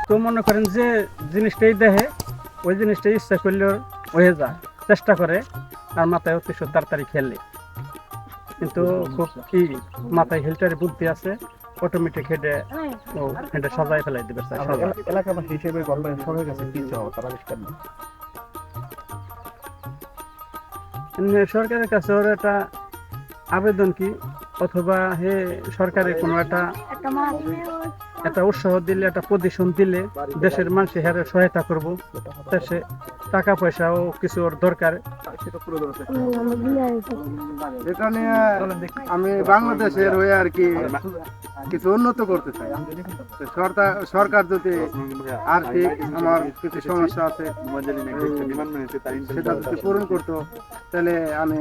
তো মনে করেন যে জিনিসটাই দেখে ওই জিনিসটাই ইচ্ছা করলেও হয়ে যায়, চেষ্টা করে আর মাথায় অতি তাড়াতাড়ি খেলে, কিন্তু খুব কি মাথায় হিলটারে বুদ্ধি আছে, অটোমেটিক হেডে ও হেডে সাজাই ফেলাই দিবে স্যার। এলাকাবাসী হিসেবে গভর্নমেন্ট সরকারের কাছে কি চাও তারা আবিষ্কার না? সরকারের কাছে ওর একটা আবেদন কি, অথবা হে সরকারের কোনো একটা উৎসাহ দিলে, একটা পজিশন দিলে দেশের মানুষ হেরে সহায়তা করবো, দেশে টাকা পয়সাও কিছু ওর দরকার। এখানে আমি বাংলাদেশের হয়ে আর কি কিছু উন্নত করতে চাই। সরকার যদি আর্থিক আমার কিছু সমস্যা আছে সেটা যদি পূরণ করতো তাহলে আমি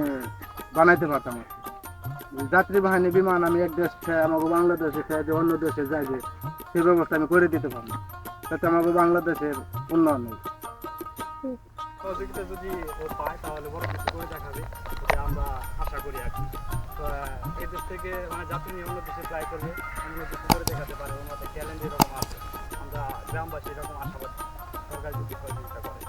বানাইতে পারতাম। যাত্রী বাহিনী বিমান আমি এক দেশ থেকে আমাকে বাংলাদেশে যে অন্য দেশে যাইবে সে ব্যবস্থা আমি করে দিতে পারবো, তাতে আমাকে বাংলাদেশের উন্নয়ন নেই। সহযোগিতা যদি ও পায় তাহলে বড় কিছু করে দেখাবে, এটা আমরা আশা করি আর কি। তো এই দেশ থেকে মানে যাত্রী নিয়ে অন্য দেশে ট্রাই করবে, অন্য কিছু করে দেখাতে পারে, ওর মধ্যে ট্যালেন্ট এরকম আছে, আমরা গ্রামবাসী এরকম আশাবাদী সরকার যদি সহযোগিতা করে।